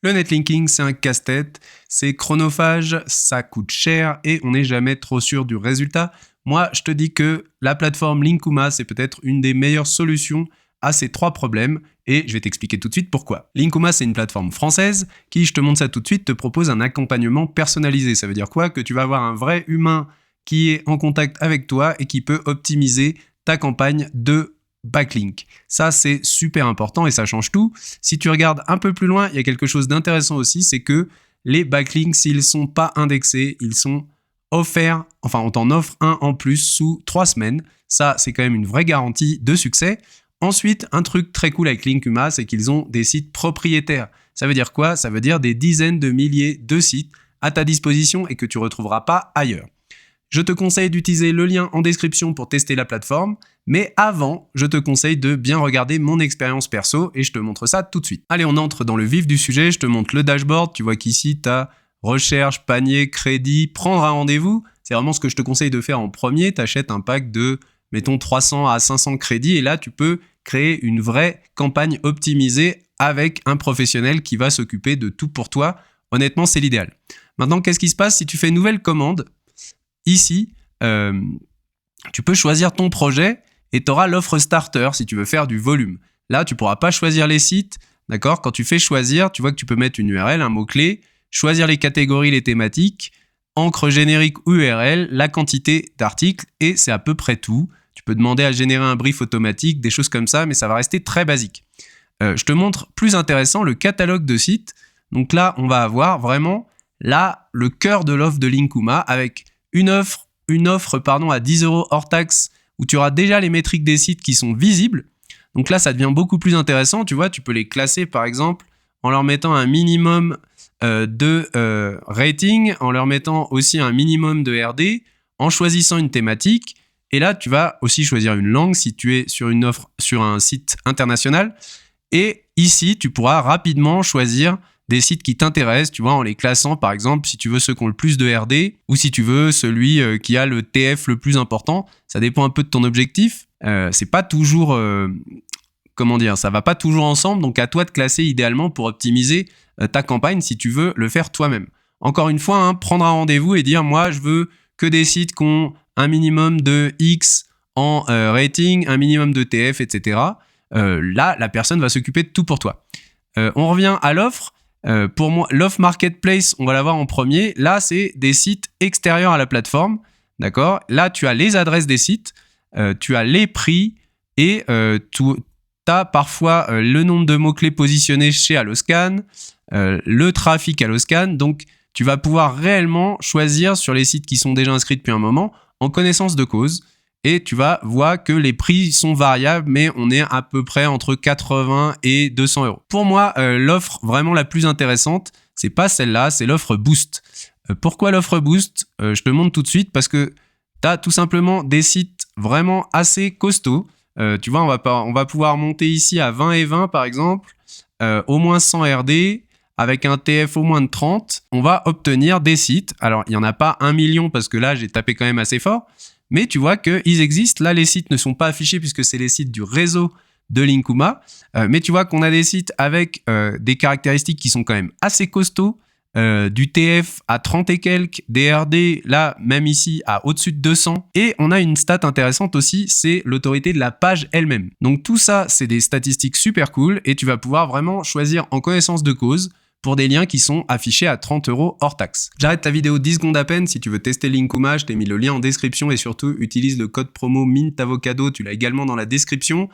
Le netlinking, c'est un casse-tête, c'est chronophage, ça coûte cher et on n'est jamais trop sûr du résultat. Moi, je te dis que la plateforme Linkuma, c'est peut-être une des meilleures solutions à ces trois problèmes et je vais t'expliquer tout de suite pourquoi. Linkuma, c'est une plateforme française qui, je te montre ça tout de suite, te propose un accompagnement personnalisé. Ça veut dire quoi? Que tu vas avoir un vrai humain qui est en contact avec toi et qui peut optimiser ta campagne de backlink. Ça, c'est super important et ça change tout. Si tu regardes un peu plus loin, il y a quelque chose d'intéressant aussi, c'est que les backlinks, s'ils ne sont pas indexés, ils sont offerts, enfin on t'en offre un en plus sous 3 semaines. Ça, c'est quand même une vraie garantie de succès. Ensuite, un truc très cool avec Linkuma, c'est qu'ils ont des sites propriétaires. Ça veut dire quoi? Ça veut dire des dizaines de milliers de sites à ta disposition et que tu ne retrouveras pas ailleurs. Je te conseille d'utiliser le lien en description pour tester la plateforme, mais avant, je te conseille de bien regarder mon expérience perso et je te montre ça tout de suite. Allez, on entre dans le vif du sujet, je te montre le dashboard, tu vois qu'ici, tu as recherche, panier, crédit, prendre un rendez-vous. C'est vraiment ce que je te conseille de faire en premier, tu achètes un pack de, mettons, 300 à 500 crédits et là, tu peux créer une vraie campagne optimisée avec un professionnel qui va s'occuper de tout pour toi. Honnêtement, c'est l'idéal. Maintenant, qu'est-ce qui se passe si tu fais une nouvelle commande? Ici, tu peux choisir ton projet et tu auras l'offre starter si tu veux faire du volume. Là, tu ne pourras pas choisir les sites. D'accord? Quand tu fais choisir, tu vois que tu peux mettre une URL, un mot-clé, choisir les catégories, les thématiques, encre générique ou URL, la quantité d'articles et c'est à peu près tout. Tu peux demander à générer un brief automatique, des choses comme ça, mais ça va rester très basique. Je te montre plus intéressant le catalogue de sites. Donc là, on va avoir vraiment là le cœur de l'offre de Linkuma avec une offre à 10 € hors taxe où tu auras déjà les métriques des sites qui sont visibles. Donc là, ça devient beaucoup plus intéressant. Tu vois, tu peux les classer par exemple en leur mettant un minimum de rating, en leur mettant aussi un minimum de RD, en choisissant une thématique. Et là, tu vas aussi choisir une langue si tu es sur une offre sur un site international. Et ici, tu pourras rapidement choisir des sites qui t'intéressent, tu vois, en les classant par exemple si tu veux ceux qui ont le plus de RD ou si tu veux celui qui a le TF le plus important. Ça dépend un peu de ton objectif. C'est pas toujours, ça va pas toujours ensemble. Donc à toi de classer idéalement pour optimiser ta campagne si tu veux le faire toi-même. Encore une fois, prendre un rendez-vous et dire moi je veux que des sites qui ont un minimum de X en rating, un minimum de TF, etc. Là, la personne va s'occuper de tout pour toi. On revient à l'offre. Pour moi, l'offre marketplace, on va la voir en premier. Là, c'est des sites extérieurs à la plateforme. D'accord? Là, tu as les adresses des sites, tu as les prix et tu as parfois le nombre de mots-clés positionnés chez Alloscan, le trafic Alloscan. Donc, tu vas pouvoir réellement choisir sur les sites qui sont déjà inscrits depuis un moment en connaissance de cause. Et tu vas voir que les prix sont variables, mais on est à peu près entre 80 et 200 €. Pour moi, l'offre vraiment la plus intéressante, c'est pas celle-là, c'est l'offre Boost. Pourquoi l'offre Boost? Je te montre tout de suite parce que tu as tout simplement des sites vraiment assez costauds. Tu vois, on va pouvoir monter ici à 20 et 20 par exemple, au moins 100 RD, avec un TF au moins de 30. On va obtenir des sites. Alors, il n'y en a pas 1 million parce que là, j'ai tapé quand même assez fort. Mais tu vois qu'ils existent. Là, les sites ne sont pas affichés puisque c'est les sites du réseau de Linkuma. Mais tu vois qu'on a des sites avec des caractéristiques qui sont quand même assez costauds. Du TF à 30 et quelques, des RD, là, même ici, à au-dessus de 200. Et on a une stat intéressante aussi, c'est l'autorité de la page elle-même. Donc tout ça, c'est des statistiques super cool et tu vas pouvoir vraiment choisir en connaissance de cause pour des liens qui sont affichés à 30 € hors taxe. J'arrête ta vidéo 10 secondes à peine. Si tu veux tester Linkuma, je t'ai mis le lien en description et surtout, utilise le code promo MINTAVOCADO, tu l'as également dans la description.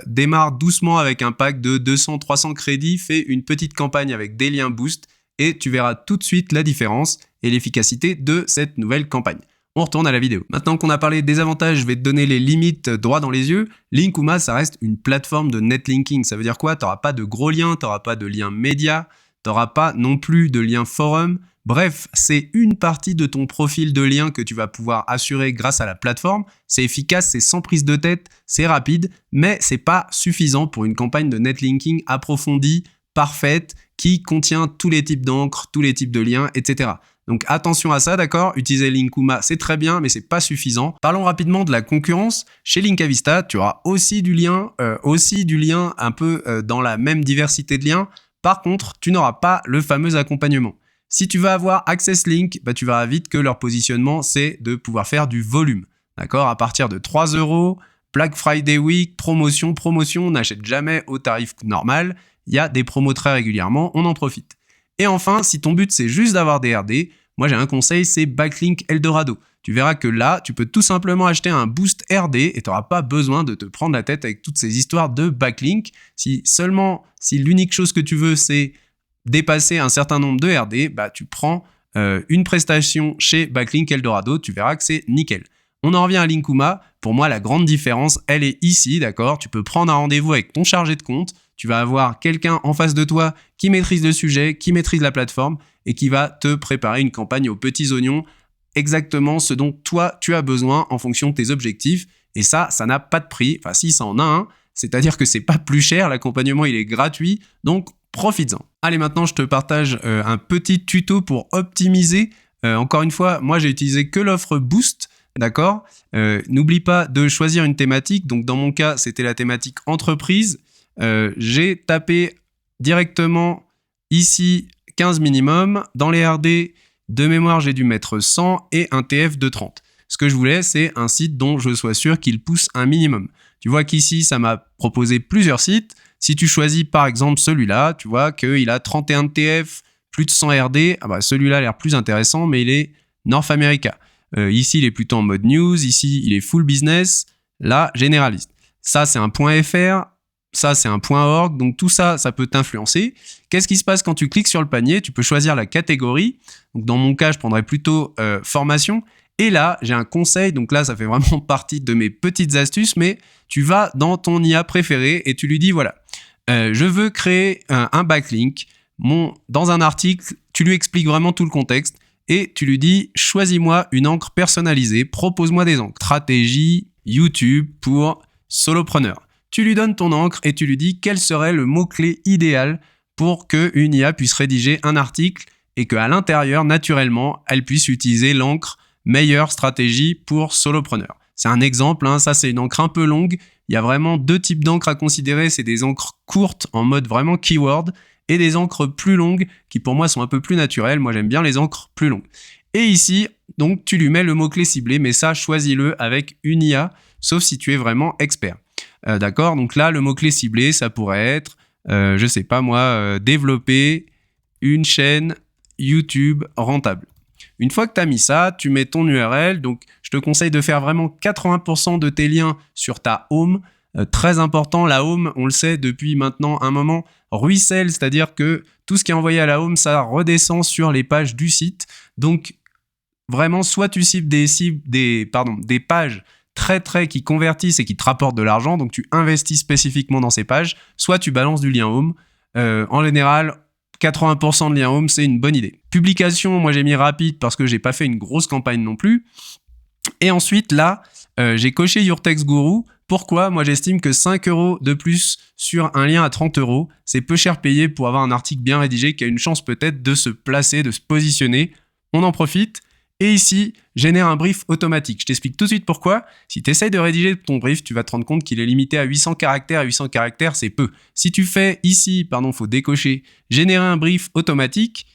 Démarre doucement avec un pack de 200-300 crédits, fais une petite campagne avec des liens boost et tu verras tout de suite la différence et l'efficacité de cette nouvelle campagne. On retourne à la vidéo. Maintenant qu'on a parlé des avantages, je vais te donner les limites droit dans les yeux. Linkuma, ça reste une plateforme de netlinking. Ça veut dire quoi? Tu n'auras pas de gros liens, tu n'auras pas de liens médias, tu n'auras pas non plus de liens forum. Bref, c'est une partie de ton profil de lien que tu vas pouvoir assurer grâce à la plateforme. C'est efficace, c'est sans prise de tête, c'est rapide, mais c'est pas suffisant pour une campagne de netlinking approfondie, parfaite, qui contient tous les types d'encre, tous les types de liens, etc. Donc attention à ça, d'accord? Utiliser Linkuma, c'est très bien, mais c'est pas suffisant. Parlons rapidement de la concurrence. Chez Linkavista, tu auras aussi du lien un peu dans la même diversité de liens. Par contre, tu n'auras pas le fameux accompagnement. Si tu veux avoir Access Link, tu verras vite que leur positionnement, c'est de pouvoir faire du volume. D'accord ? À partir de 3 €, Black Friday Week, promotion, on n'achète jamais au tarif normal. Il y a des promos très régulièrement, on en profite. Et enfin, si ton but, c'est juste d'avoir des RD, moi j'ai un conseil, c'est Backlink Eldorado. Tu verras que là, tu peux tout simplement acheter un boost RD et tu n'auras pas besoin de te prendre la tête avec toutes ces histoires de backlink. Si l'unique chose que tu veux, c'est dépasser un certain nombre de RD, tu prends une prestation chez Backlink Eldorado, tu verras que c'est nickel. On en revient à Linkuma. Pour moi, la grande différence, elle est ici, d'accord ? Tu peux prendre un rendez-vous avec ton chargé de compte, tu vas avoir quelqu'un en face de toi qui maîtrise le sujet, qui maîtrise la plateforme et qui va te préparer une campagne aux petits oignons, exactement ce dont toi, tu as besoin en fonction de tes objectifs. Et ça n'a pas de prix. Enfin, si, ça en a un. C'est-à-dire que c'est pas plus cher. L'accompagnement, il est gratuit. Donc, profites-en. Allez, maintenant, je te partage un petit tuto pour optimiser. Encore une fois, moi, j'ai utilisé que l'offre Boost. D'accord ? N'oublie pas de choisir une thématique. Donc, dans mon cas, c'était la thématique entreprise. J'ai tapé directement ici 15 minimum. Dans les RD, de mémoire, j'ai dû mettre 100 et un TF de 30. Ce que je voulais, c'est un site dont je sois sûr qu'il pousse un minimum. Tu vois qu'ici, ça m'a proposé plusieurs sites. Si tu choisis par exemple celui-là, tu vois qu'il a 31 TF, plus de 100 RD. Celui-là a l'air plus intéressant, mais il est North America. Ici, il est plutôt en mode news. Ici, il est full business. Là, généraliste. Ça, c'est un .fr. Ça, c'est un .org. Donc, tout ça, ça peut t'influencer. Qu'est-ce qui se passe quand tu cliques sur le panier ? Tu peux choisir la catégorie. Donc, dans mon cas, je prendrais plutôt formation. Et là, j'ai un conseil. Donc là, ça fait vraiment partie de mes petites astuces. Mais tu vas dans ton IA préféré et tu lui dis, voilà, je veux créer un backlink. Dans un article, tu lui expliques vraiment tout le contexte. Et tu lui dis, choisis-moi une encre personnalisée, propose-moi des encres. Stratégie, YouTube pour solopreneur. Tu lui donnes ton encre et tu lui dis quel serait le mot-clé idéal pour qu'une IA puisse rédiger un article et qu'à l'intérieur, naturellement, elle puisse utiliser l'encre meilleure stratégie pour solopreneur. C'est un exemple, ça c'est une encre un peu longue. Il y a vraiment 2 types d'encres à considérer. C'est des encres courtes en mode vraiment keyword et des encres plus longues qui pour moi sont un peu plus naturelles. Moi j'aime bien les encres plus longues. Et ici, donc tu lui mets le mot-clé ciblé, mais ça choisis-le avec une IA, sauf si tu es vraiment expert. D'accord ? Donc là, le mot-clé ciblé, ça pourrait être, je sais pas moi, développer une chaîne YouTube rentable. Une fois que tu as mis ça, tu mets ton URL. Donc, je te conseille de faire vraiment 80% de tes liens sur ta home. Très important, la home, on le sait depuis maintenant un moment, ruisselle, c'est-à-dire que tout ce qui est envoyé à la home, ça redescend sur les pages du site. Donc, vraiment, soit tu cibles des pages très qui convertissent et qui te rapportent de l'argent, donc tu investis spécifiquement dans ces pages, soit tu balances du lien home. En général, 80% de lien home, c'est une bonne idée. Publication, moi j'ai mis rapide parce que j'ai pas fait une grosse campagne non plus. Et ensuite, là, j'ai coché Your Text Guru. Pourquoi ? Moi, j'estime que 5 € de plus sur un lien à 30 €, c'est peu cher payé pour avoir un article bien rédigé qui a une chance peut-être de se placer, de se positionner. On en profite. Et ici, génère un brief automatique. Je t'explique tout de suite pourquoi. Si tu essayes de rédiger ton brief, tu vas te rendre compte qu'il est limité à 800 caractères. 800 caractères, c'est peu. Si tu fais ici, faut décocher, générer un brief automatique,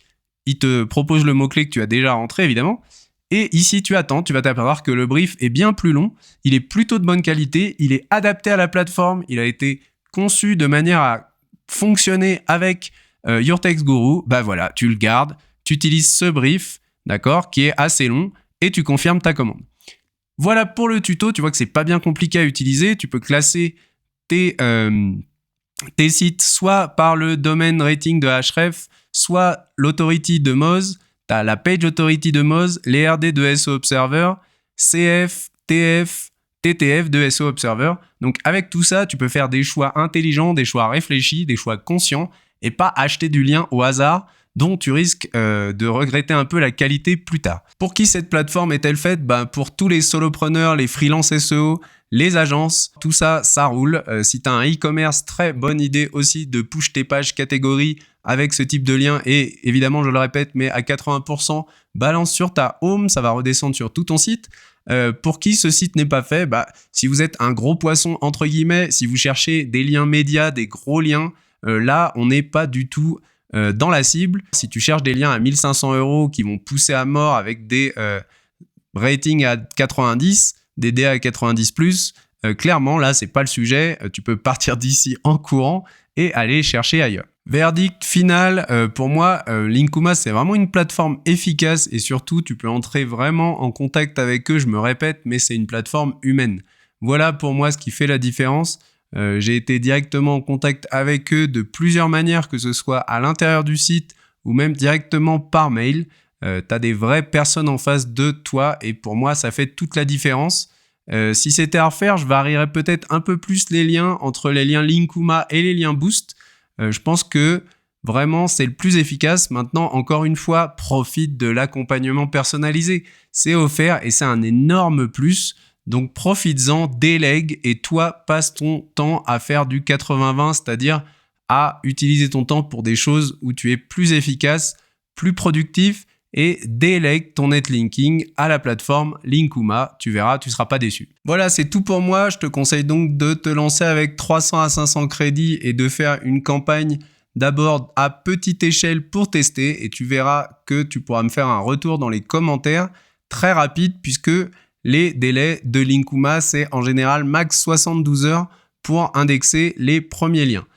il te propose le mot-clé que tu as déjà rentré, évidemment. Et ici, tu attends, tu vas t'apercevoir que le brief est bien plus long. Il est plutôt de bonne qualité. Il est adapté à la plateforme. Il a été conçu de manière à fonctionner avec Your Text Guru. Voilà, tu le gardes, tu utilises ce brief, d'accord, qui est assez long, et tu confirmes ta commande. Voilà pour le tuto, tu vois que c'est pas bien compliqué à utiliser. Tu peux classer tes sites soit par le domaine rating de Ahrefs, soit l'authority de Moz. Tu as la page authority de Moz, les RD de SEO Observer, CF, TF, TTF de SEO Observer. Donc avec tout ça, tu peux faire des choix intelligents, des choix réfléchis, des choix conscients et pas acheter du lien au hasard dont tu risques de regretter un peu la qualité plus tard. Pour qui cette plateforme est-elle faite ? Pour tous les solopreneurs, les freelance SEO, les agences, tout ça, ça roule. Si tu as un e-commerce, très bonne idée aussi de push tes pages catégories avec ce type de lien. Et évidemment, je le répète, mais à 80%, balance sur ta home, ça va redescendre sur tout ton site. Pour qui ce site n'est pas fait, si vous êtes un gros poisson, entre guillemets, si vous cherchez des liens médias, des gros liens, là, on n'est pas du tout dans la cible. Si tu cherches des liens à 1 500 € qui vont pousser à mort avec des ratings à 90, des DA à 90+, clairement, là, c'est pas le sujet. Tu peux partir d'ici en courant et aller chercher ailleurs. Verdict final, pour moi, Linkuma, c'est vraiment une plateforme efficace et surtout, tu peux entrer vraiment en contact avec eux. Je me répète, mais c'est une plateforme humaine. Voilà pour moi ce qui fait la différence. J'ai été directement en contact avec eux de plusieurs manières, que ce soit à l'intérieur du site ou même directement par mail. Tu as des vraies personnes en face de toi et pour moi, ça fait toute la différence. Si c'était à refaire, je varierais peut-être un peu plus les liens entre les liens Linkuma et les liens Boost. Je pense que vraiment, c'est le plus efficace. Maintenant, encore une fois, profite de l'accompagnement personnalisé. C'est offert et c'est un énorme plus. Donc, profites-en, délègue et toi, passe ton temps à faire du 80-20, c'est-à-dire à utiliser ton temps pour des choses où tu es plus efficace, plus productif et délègue ton netlinking à la plateforme Linkuma. Tu verras, tu ne seras pas déçu. Voilà, c'est tout pour moi. Je te conseille donc de te lancer avec 300 à 500 crédits et de faire une campagne d'abord à petite échelle pour tester et tu verras que tu pourras me faire un retour dans les commentaires très rapide puisque les délais de Linkuma, c'est en général max 72 heures pour indexer les premiers liens.